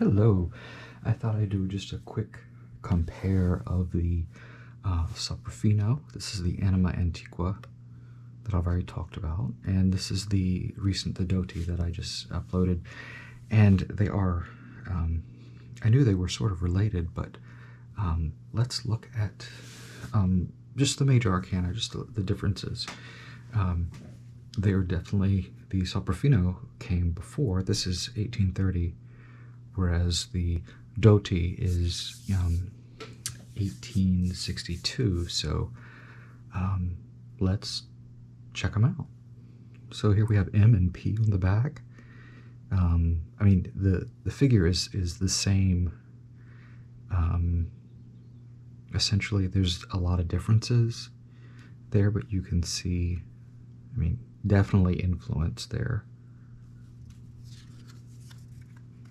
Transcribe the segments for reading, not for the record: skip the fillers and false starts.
Hello. I thought I'd do just a quick compare of the Soprafino. This is the Anima Antiqua that I've already talked about, and this is the recent Dotti that I just uploaded. And they are, I knew they were sort of related, but let's look at just the major arcana, just the differences. They are definitely, the Soprafino came before. This is 1830. Whereas the Dotti is 1862, so let's check them out. So here we have M and P on the back. I mean, the figure is the same. Essentially, there's a lot of differences there, but you can see, I mean, definitely influence there.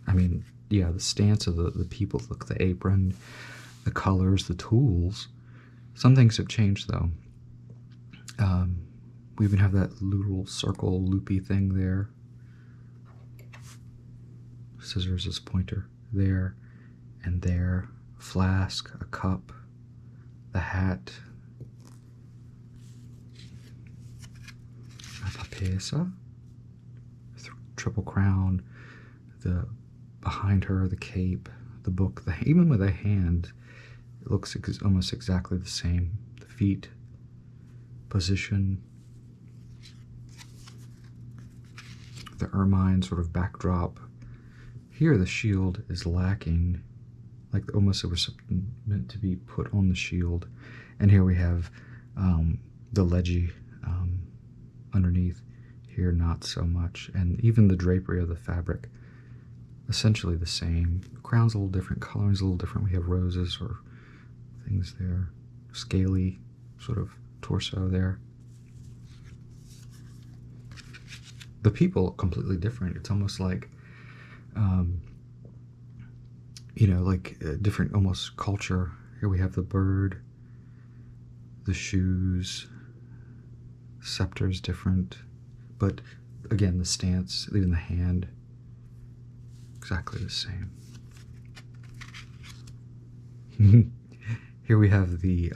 I mean, yeah, the stance of the people, look, the apron, the colors, the tools. Some things have changed, though. We even have that little circle loopy thing there. Scissors as pointer there and there. Flask, a cup, the hat. A papessa. Triple crown. The behind her, the cape, the book, even with a hand, it looks almost exactly the same. The feet, position, the ermine sort of backdrop. Here the shield is lacking, like almost it was something meant to be put on the shield. And here we have the leggy underneath. Here not so much, and even the drapery of the fabric essentially the same. The crown's a little different, coloring's a little different. We have roses or things there. Scaly sort of torso there. The people completely different. It's almost like, you know, like a different almost culture. Here we have the bird, the shoes, scepter's different, but again, the stance, even the hand, exactly the same. Here we have the,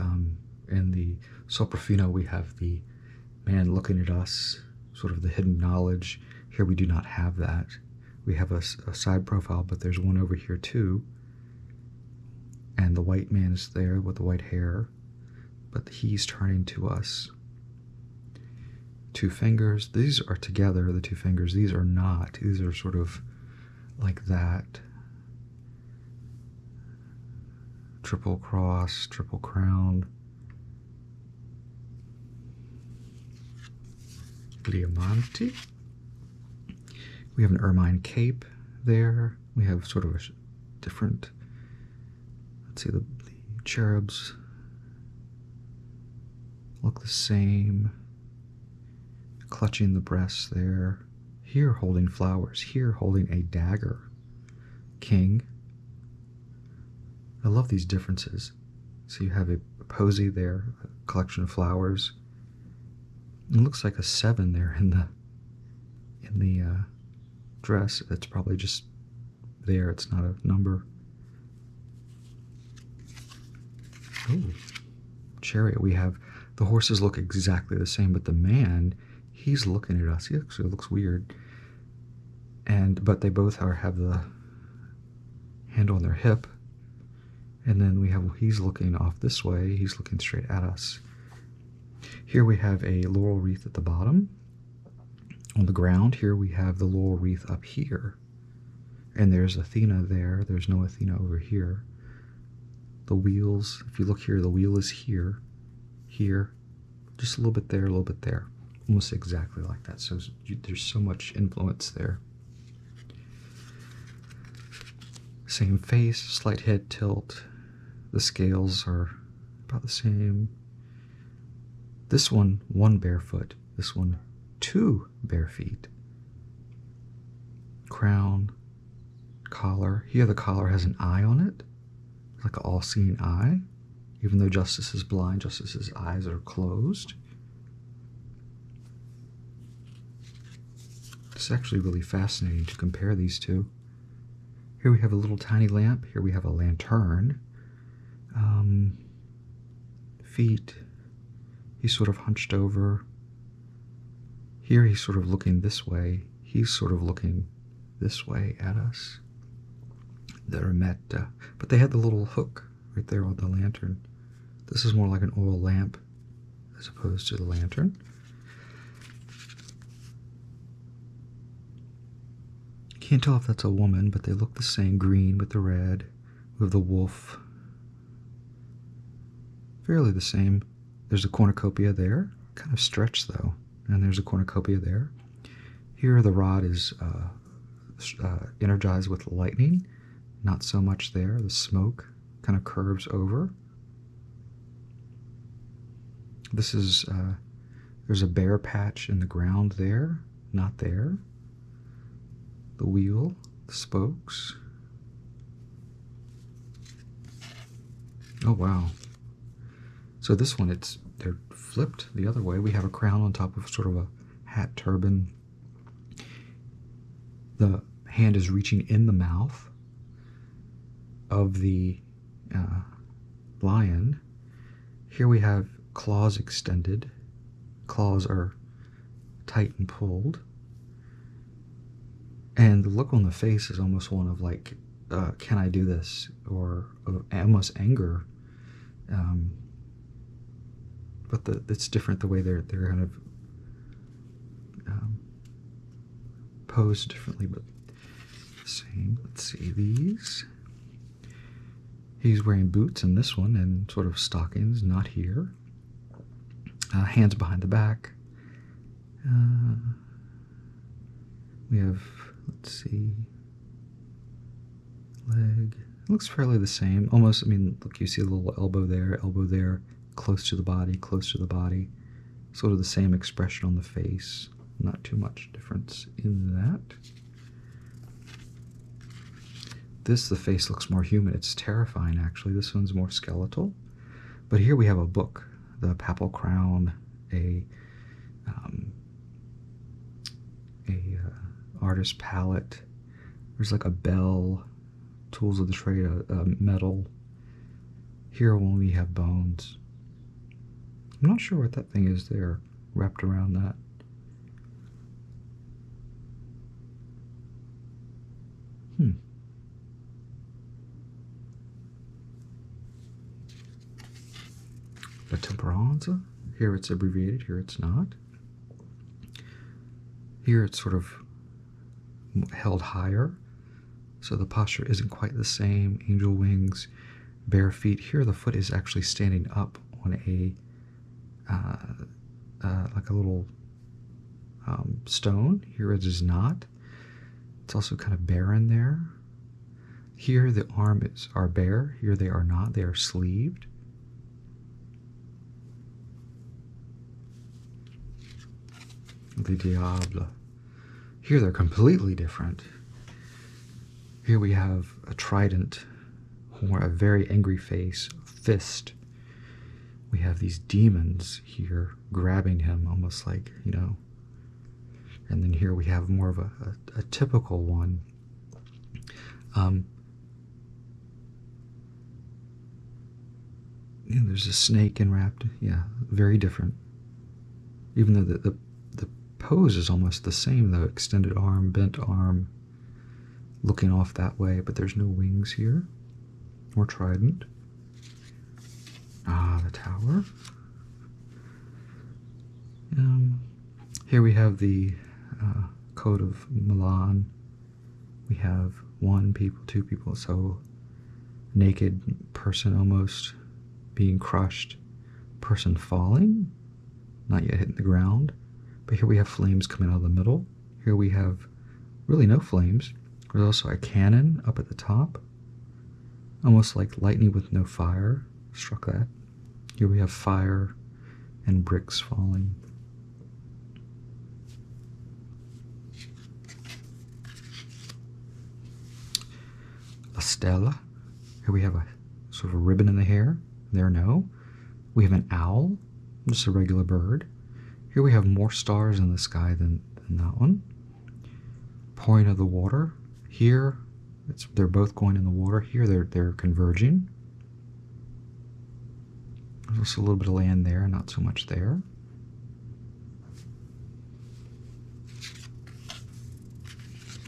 in the Soprafino, we have the man looking at us, sort of the hidden knowledge. Here we do not have that. We have a side profile, but there's one over here too. And the white man is there with the white hair, but he's turning to us. Two fingers, these are together, the two fingers, these are not. These are sort of like that. Triple cross, triple crown. Diamanti. We have an ermine cape there. We have sort of a different, let's see, the cherubs look the same. Clutching the breasts there. Here holding flowers, here holding a dagger. King. I love these differences. So you have a posy there, a collection of flowers. It looks like a 7 there in the dress. It's probably just there, it's not a number. Oh, chariot. We have, the horses look exactly the same, but the man, he's looking at us. He actually looks weird. But they both have the hand on their hip. And then we have, he's looking off this way. He's looking straight at us. Here we have a laurel wreath at the bottom. On the ground, here we have the laurel wreath up here. And there's Athena there. There's no Athena over here. The wheels, if you look here, the wheel is here. Here. Just a little bit there, a little bit there. Almost exactly like that. So there's so much influence there. Same face, slight head tilt. The scales are about the same. This one bare foot. This one, 2 bare feet. Crown, collar. Here the collar has an eye on it, like an all-seeing eye. Even though Justice is blind, Justice's eyes are closed. It's actually really fascinating to compare these two. Here we have a little tiny lamp. Here we have a lantern. Feet. He's sort of hunched over. Here he's sort of looking this way. He's sort of looking this way at us. They're met, but they had the little hook right there on the lantern. This is more like an oil lamp as opposed to the lantern. Can't tell if that's a woman, but they look the same, green with the red, with the wolf. Fairly the same. There's a cornucopia there, kind of stretched though, and there's a cornucopia there. Here the rod is energized with lightning, not so much there. The smoke kind of curves over. This is, there's a bare patch in the ground there, not there. The wheel, the spokes. Oh wow. So this one, they're flipped the other way. We have a crown on top of sort of a hat turban. The hand is reaching in the mouth of the lion. Here we have claws extended. Claws are tight and pulled. And the look on the face is almost one of like, can I do this? Or almost anger. But it's different the way they're kind of posed differently, but the same. Let's see these. He's wearing boots in this one and sort of stockings, not here. Hands behind the back. We have, let's see, leg. It looks fairly the same. Almost, I mean, look, you see a little elbow there, close to the body, close to the body. Sort of the same expression on the face. Not too much difference in that. The face looks more human. It's terrifying, actually. This one's more skeletal. But here we have a book, the Papal Crown, a artist palette. There's like a bell, tools of the trade, a medal. Here we only have bones. I'm not sure what that thing is there, wrapped around that. La Temperanza. Here it's abbreviated, here it's not. Here it's sort of held higher, so the posture isn't quite the same. Angel wings, bare feet. Here the foot is actually standing up on a like a little stone. Here it is not. It's also kind of barren there. Here the arms are bare. Here they are not. They are sleeved. Le Diable. Here they're completely different. Here we have a trident, or a very angry face, a fist. We have these demons here grabbing him, almost like, you know. And then here we have more of a typical one. Yeah, there's a snake enwrapped. Yeah, very different. Even though the pose is almost the same, though. Extended arm, bent arm, looking off that way, but there's no wings here, or trident. Ah, the tower. Here we have the Code of Milan. We have one people, two people, so naked person almost being crushed, person falling, not yet hitting the ground. But here we have flames coming out of the middle. Here we have really no flames. There's also a cannon up at the top, almost like lightning with no fire. Struck that. Here we have fire and bricks falling. La Stella. Here we have a sort of a ribbon in the hair. There, no. We have an owl, just a regular bird. Here we have more stars in the sky than that one. Pouring of the water. Here, They're both going in the water. Here they're converging. There's also a little bit of land there, not so much there.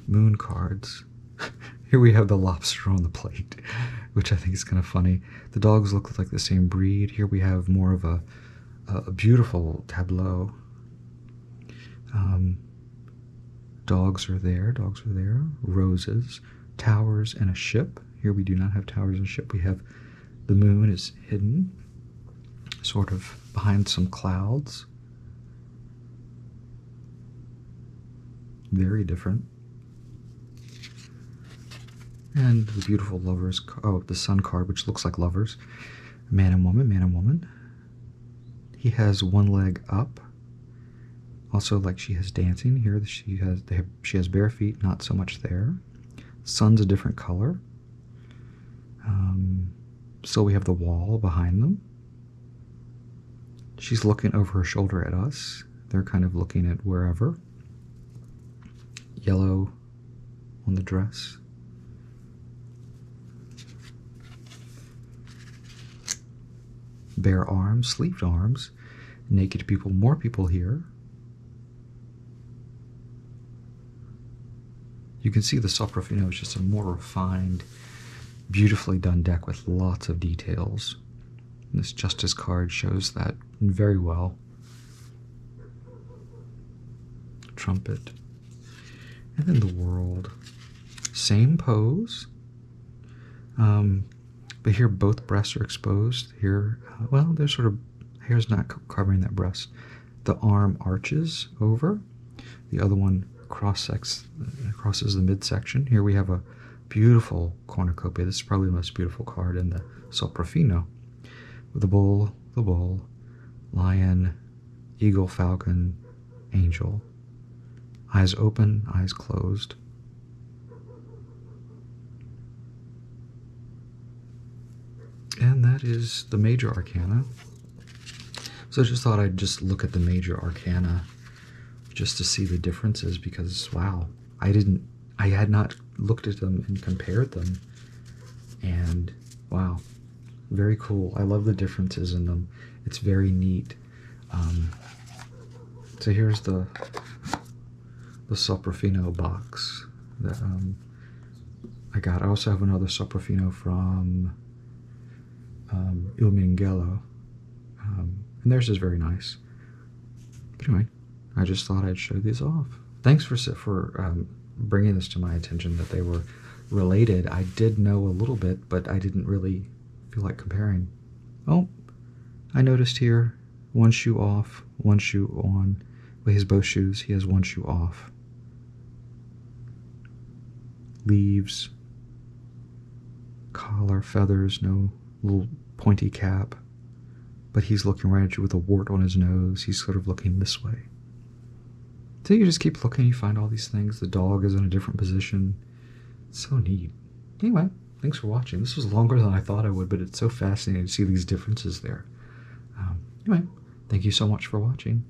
Moon cards. Here we have the lobster on the plate, which I think is kind of funny. The dogs look like the same breed. Here we have more of a beautiful tableau. Dogs are there, roses, towers, and a ship. Here we do not have towers and a ship. We have the moon is hidden, sort of behind some clouds. Very different. And the beautiful lovers, oh, the sun card, which looks like lovers. Man and woman, man and woman. He has one leg up. Also, like she has dancing here. She has bare feet, not so much there. Sun's a different color. So we have the wall behind them. She's looking over her shoulder at us. They're kind of looking at wherever. Yellow on the dress. Bare arms, sleeved arms, naked people, more people here. You can see the Soprafino is just a more refined, beautifully done deck with lots of details. And this Justice card shows that very well. Trumpet. And then the World. Same pose. But here both breasts are exposed. Here, well, there's sort of, hair's not covering that breast. The arm arches over. The other one crosses the midsection. Here we have a beautiful cornucopia. This is probably the most beautiful card in the Soprafino. With the bull, lion, eagle, falcon, angel. Eyes open, eyes closed. And that is the major arcana. So I just thought I'd just look at the major arcana just to see the differences because, wow, I had not looked at them and compared them. And, wow, very cool. I love the differences in them. It's very neat. So here's the Soprafino box that I got. I also have another Soprafino from Il Minghello, and theirs is very nice. But anyway, I just thought I'd show these off. Thanks for bringing this to my attention that they were related. I did know a little bit, but I didn't really feel like comparing. Oh, I noticed here one shoe off, one shoe on. Well, he has both shoes. He has one shoe off. Leaves, collar, feathers, no little pointy cap, but he's looking right at you with a wart on his nose. He's sort of looking this way. So you just keep looking, you find all these things. The dog is in a different position. It's so neat. Anyway, thanks for watching. This was longer than I thought I would, but it's so fascinating to see these differences there. Anyway, thank you so much for watching.